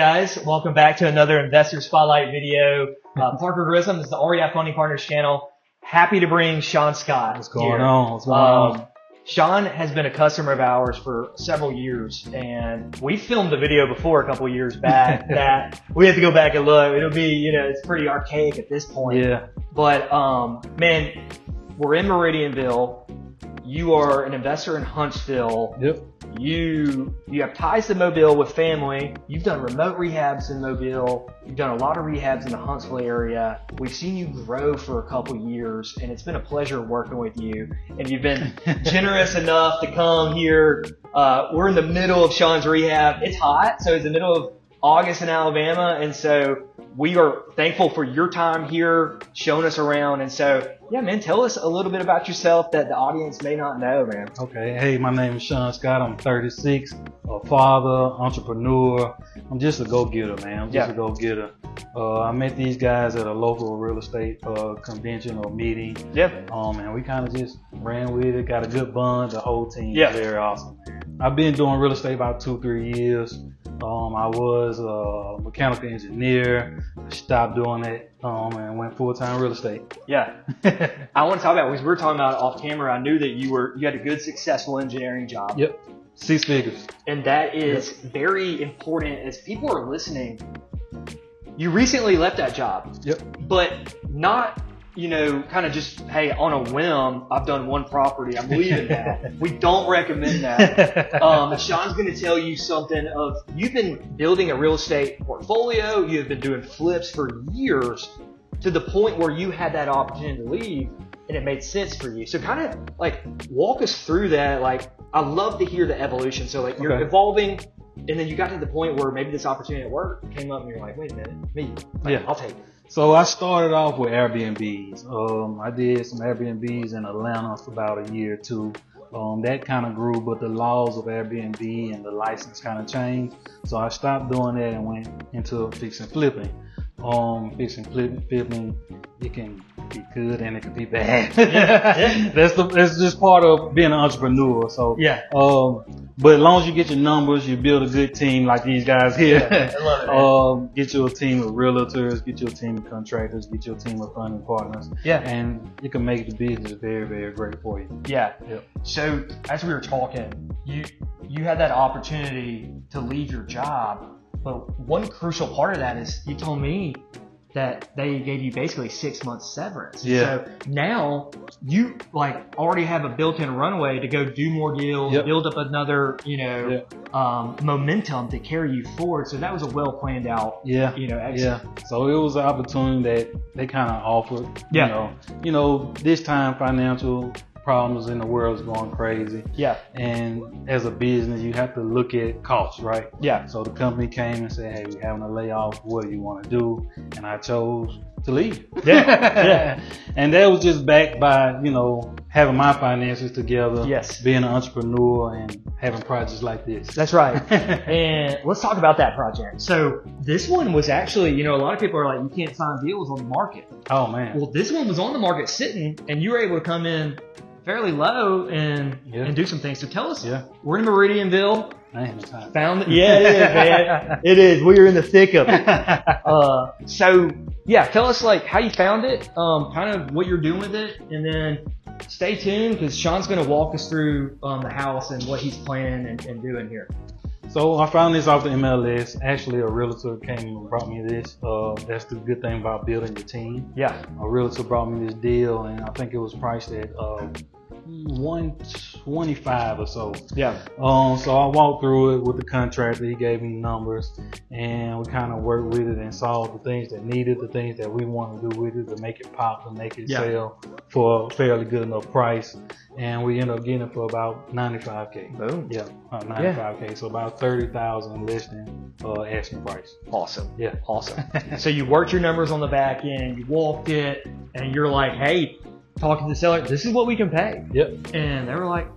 guys, welcome back to another Investor Spotlight video. Parker Grissom, this is the REI Funding Partners channel. Happy to bring Sean Scott. What's going on? What's going on? Sean has been a customer of ours for several years, and we filmed a video before a couple of years back that we have to go back and look. It'll be, it's pretty archaic at this point. Yeah. But, man, we're in Meridianville. You are an investor in Huntsville. Yep. You have ties to Mobile with family. You've done remote rehabs in Mobile. You've done a lot of rehabs in the Huntsville area. We've seen you grow for a couple years, and it's been a pleasure working with you. And you've been generous enough to come here. We're in the middle of Sean's rehab. It's hot, so it's the middle of August in Alabama, and so we are thankful for your time here, showing us around. And so, yeah, man, tell us a little bit about yourself that the audience may not know, man. Okay. Hey, my name is Sean Scott. I'm 36, a father, entrepreneur. I'm just a go-getter, man. I'm just a go-getter. I met these guys at a local real estate convention or meeting. Yep. And we kind of just ran with it, got a good bond. The whole team is very awesome. I've been doing real estate about 2-3 years. I was a mechanical engineer, stopped doing it, and went full-time real estate. Yeah. I want to talk about, because we were talking about off camera, I knew that you had a good, successful engineering job. Yep. 6 figures. And that is very important as people are listening. You recently left that job. Yep. But not, kind of just, hey, on a whim, I've done one property, I'm leaving that. We don't recommend that. Sean's going to tell you something of, you've been building a real estate portfolio, you've been doing flips for years to the point where you had that opportunity to leave and it made sense for you. So kind of like walk us through that. Like, I love to hear the evolution. So like you're evolving, and then you got to the point where maybe this opportunity at work came up and you're like, wait a minute, I'll take it. So I started off with Airbnbs. I did some Airbnbs in Atlanta for about a year or two. That kind of grew, but the laws of Airbnb and the license kind of changed. So I stopped doing that and went into fixing flipping. Fixing flipping, it can be good and it can be bad. That's just part of being an entrepreneur. So but as long as you get your numbers, you build a good team like these guys here. I love it. Get you a team of realtors, get you a team of contractors, get you a team of funding partners. Yeah. And it can make the business very, very great for you. Yeah. Yep. So as we were talking, you had that opportunity to leave your job, but one crucial part of that is you told me that they gave you basically 6 months severance. Yeah. So now you already have a built-in runway to go do more deals, build up another, momentum to carry you forward. So that was a well planned out, exit. So it was an opportunity that they kind of offered. This time financial problems in the world is going crazy. Yeah. And as a business, you have to look at costs, right? Yeah. So the company came and said, hey, we're having a layoff. What do you want to do? And I chose to leave. Yeah. And that was just backed by, having my finances together. Yes. Being an entrepreneur and having projects like this. That's right. And let's talk about that project. So this one was actually, a lot of people are like, you can't find deals on the market. Oh, man. Well, this one was on the market sitting, and you were able to come in fairly low and do some things. So tell us, we're in Meridianville. Man, it's hot. Found it. Yeah, it is, man. It is. We are in the thick of it. So tell us how you found it, kind of what you're doing with it, and then stay tuned because Sean's going to walk us through the house and what he's planning and doing here. So I found this off the MLS. Actually, a realtor came and brought me this. That's the good thing about building your team. Yeah. A realtor brought me this deal, and I think it was priced at $125 or so. Yeah. So I walked through it with the contractor. He gave me numbers, and we kind of worked with it and saw the things that needed, the things that we want to do with it to make it pop, to make it sell for a fairly good enough price. And we ended up getting it for about $95K. Boom. Yeah, $95K. So about $30,000 less than asking price. Awesome. Yeah. Awesome. So you worked your numbers on the back end, you walked it, and you're like, hey, talking to the seller, this is what we can pay. Yep. And they were like,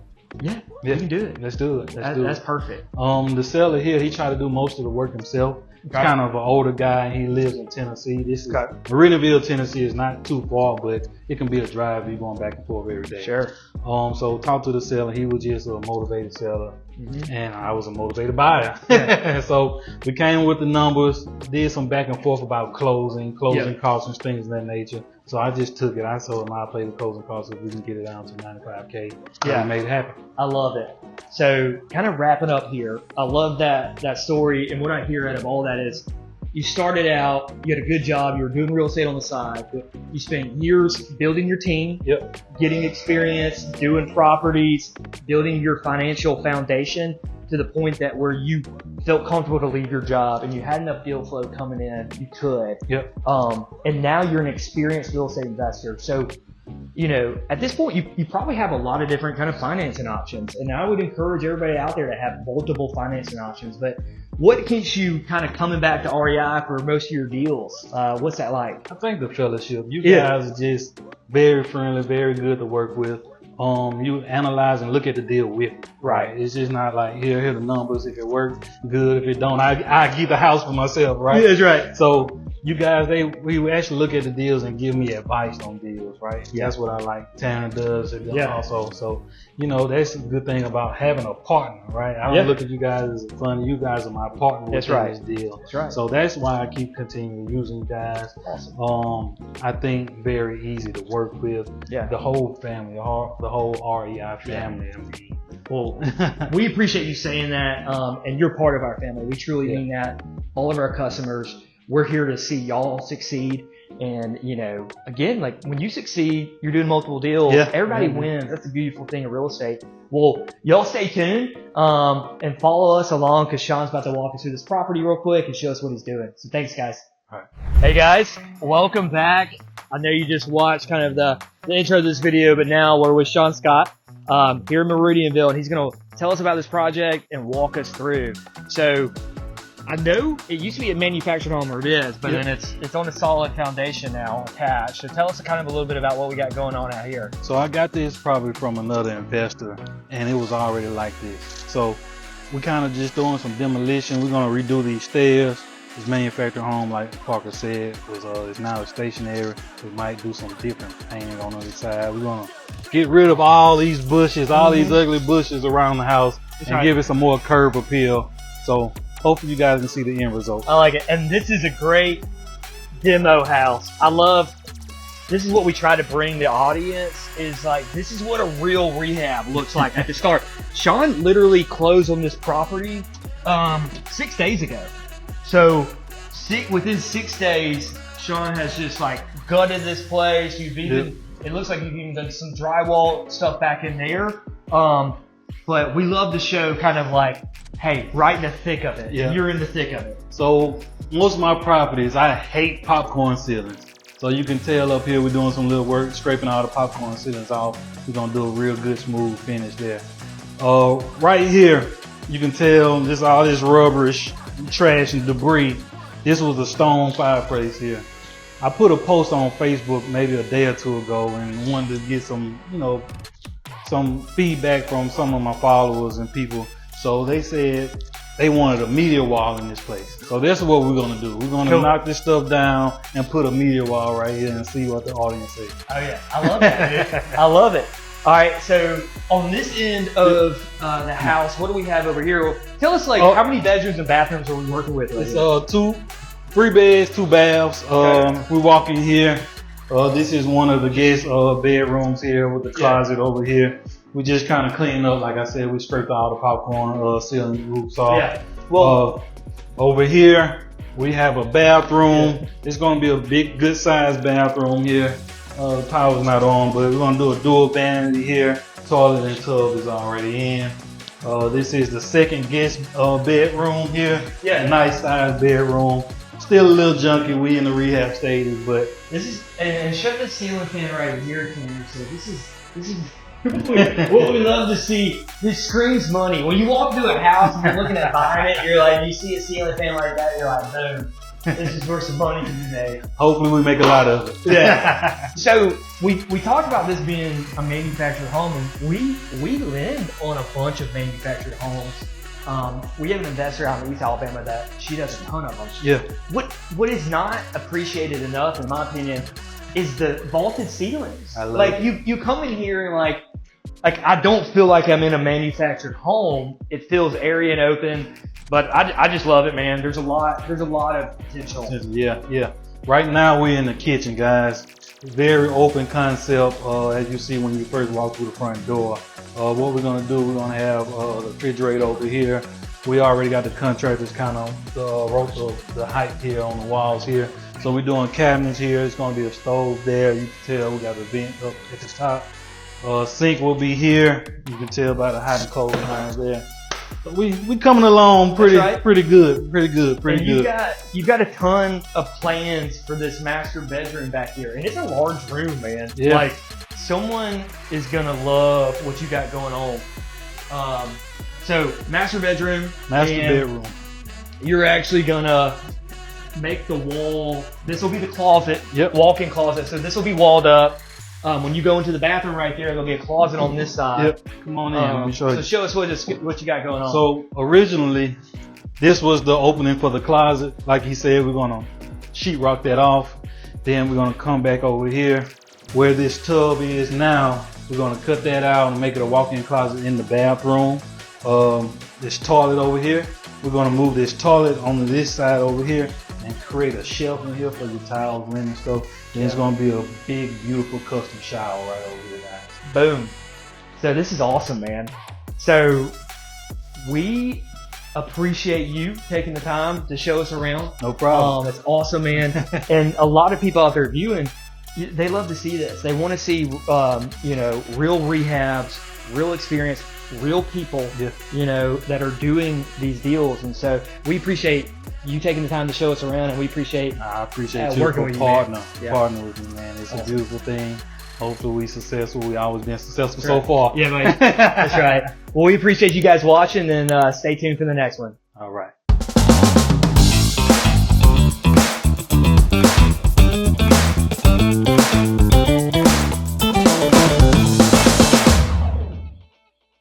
we can do it. Let's do it. That's perfect. The seller here, he tried to do most of the work himself. He's kind of an older guy. He lives in Tennessee. Meridianville, Tennessee is not too far, but it can be a drive. You're going back and forth every day. Sure. So talked to the seller. He was just a motivated seller, and I was a motivated buyer. Yeah. So we came with the numbers, did some back and forth about closing costs and things of that nature. So I just took it. I told him I'll pay the closing costs if we can get it down to $95K. Yeah, we made it happen. I love it. So kind of wrapping up here, I love that story, and what I hear out of all that is you started out, you had a good job, you were doing real estate on the side, but you spent years building your team, getting experience, doing properties, building your financial foundation to the point that where you felt comfortable to leave your job and you had enough deal flow coming in, you could. And now you're an experienced real estate investor. So, you know, at this point, you probably have a lot of different kind of financing options. And I would encourage everybody out there to have multiple financing options. But what keeps you kind of coming back to REI for most of your deals? What's that like? I think the fellowship. You guys are just very friendly, very good to work with. You analyze and look at the deal with me. Right. It's just not like here the numbers. If it works, good. If it don't, I keep the house for myself, right? Yeah, that's right. So you guys, we actually look at the deals and give me advice on deals, right? Yeah. That's what I like. Tanner does it also. So, you know, that's a good thing about having a partner, right? I don't look at you guys as a fund. You guys are my partner with this deal. That's right. So that's why I keep continuing using you guys. Awesome. I think very easy to work with. Yeah. The whole family, the whole REI family. I mean, well, we appreciate you saying that, and you're part of our family. We truly mean that. All of our customers, we're here to see y'all succeed. And, you know, again, like when you succeed, you're doing multiple deals. Everybody wins. That's the beautiful thing of real estate. Well, y'all stay tuned and follow us along because Sean's about to walk us through this property real quick and show us what he's doing. So thanks, guys. All right. Hey, guys. Welcome back. I know you just watched kind of the intro of this video, but now we're with Sean Scott here in Meridianville, and he's going to tell us about this project and walk us through. So I know it used to be a manufactured home, or it is, but then it's on a solid foundation now attached. So tell us kind of a little bit about what we got going on out here. So I got this probably from another investor, and it was already like this. So we kind of just doing some demolition. We're going to redo these stairs. This manufactured home, like Parker said, is now a stationary. We might do some different painting on the other side. We're going to get rid of all these bushes, all these ugly bushes around the house, and give it some more curb appeal. So hopefully you guys can see the end result. I like it. And this is a great demo house. This is what we try to bring the audience is like, this is what a real rehab looks like at the start. Sean literally closed on this property 6 days ago. So within 6 days, Sean has just like gutted this place. It looks like you've even done some drywall stuff back in there. But we love to show kind of like, hey, right in the thick of it. You're in the thick of it. So most of my properties, I hate popcorn ceilings. So you can tell up here we're doing some little work, scraping all the popcorn ceilings off. We're gonna do a real good smooth finish there. Right here, you can tell just all this rubberish trash and debris. This was a stone fireplace here. I put a post on Facebook maybe a day or two ago and wanted to get some, you know, some feedback from some of my followers and people. So they said they wanted a media wall in this place. So that's what we're gonna do. We're gonna knock this stuff down and put a media wall right here and see what the audience says. Oh yeah, I love that. I love it. All right, so on this end of the house, what do we have over here? Well, tell us how many bedrooms and bathrooms are we working with? It's 3 beds, 2 baths. We walk in here. This is one of the guest bedrooms here with the closet over here. We just kind of cleaned up, like I said, we scraped all the popcorn ceiling roofs off. Yeah. Well, over here we have a bathroom. It's going to be a big, good sized bathroom here. The power's not on, but we're gonna do a dual vanity here. Toilet and tub is already in. This is the second guest bedroom here. Yeah. Nice sized bedroom. Still a little junky. We in the rehab stages, but this is and show the ceiling fan right here, Tanner. So this is what we love to see. This screams money. When you walk through a house and you're looking at behind it, you're like, you see a ceiling fan like that, you're like, boom. This is where some money can be made. Hopefully we make a lot of it. Yeah. So we talked about this being a manufactured home, and we lend on a bunch of manufactured homes. We have an investor out in East Alabama that she does a ton of them. Yeah. What is not appreciated enough, in my opinion, is the vaulted ceilings. I love it. You come in here and like, like I don't feel like I'm in a manufactured home. It feels airy and open, but I just love it, man. There's a lot of potential. Yeah. Right now we're in the kitchen, guys. Very open concept, as you see when you first walk through the front door. What we're gonna do, we're gonna have the refrigerator over here. We already got the contractors kind of wrote the height here on the walls here. So we're doing cabinets here. It's gonna be a stove there. You can tell we got the vent up at the top. Sink will be here. You can tell by the hot and cold lines there. But we coming along pretty good. You've got a ton of plans for this master bedroom back here, and it's a large room, man. Yeah. Like someone is gonna love what you got going on. So master bedroom. You're actually gonna make the wall. This will be the closet. Yep. Walk-in closet. So this will be walled up. When you go into the bathroom right there, there'll be a closet on this side. Yep. Come on in. Let me show you. So show us what you got going on. So originally, this was the opening for the closet. Like he said, we're gonna sheetrock that off. Then we're gonna come back over here where this tub is now. We're gonna cut that out and make it a walk-in closet in the bathroom. This toilet over here, we're gonna move this toilet onto this side over here and create a shelf in here for your towels, linen stuff. And it's gonna be a big, beautiful custom shower right over here, guys. Boom. So this is awesome, man. So we appreciate you taking the time to show us around. No problem. That's awesome, man. And a lot of people out there viewing, they love to see this. They want to see, real rehabs, real experience, real people, that are doing these deals. And so we appreciate you taking the time to show us around, and we appreciate I appreciate you working with partner with me, man. It's awesome. a beautiful thing. Hopefully we successful. We always been successful so far. Yeah, man. That's right. Well, we appreciate you guys watching, and stay tuned for the next one. All right.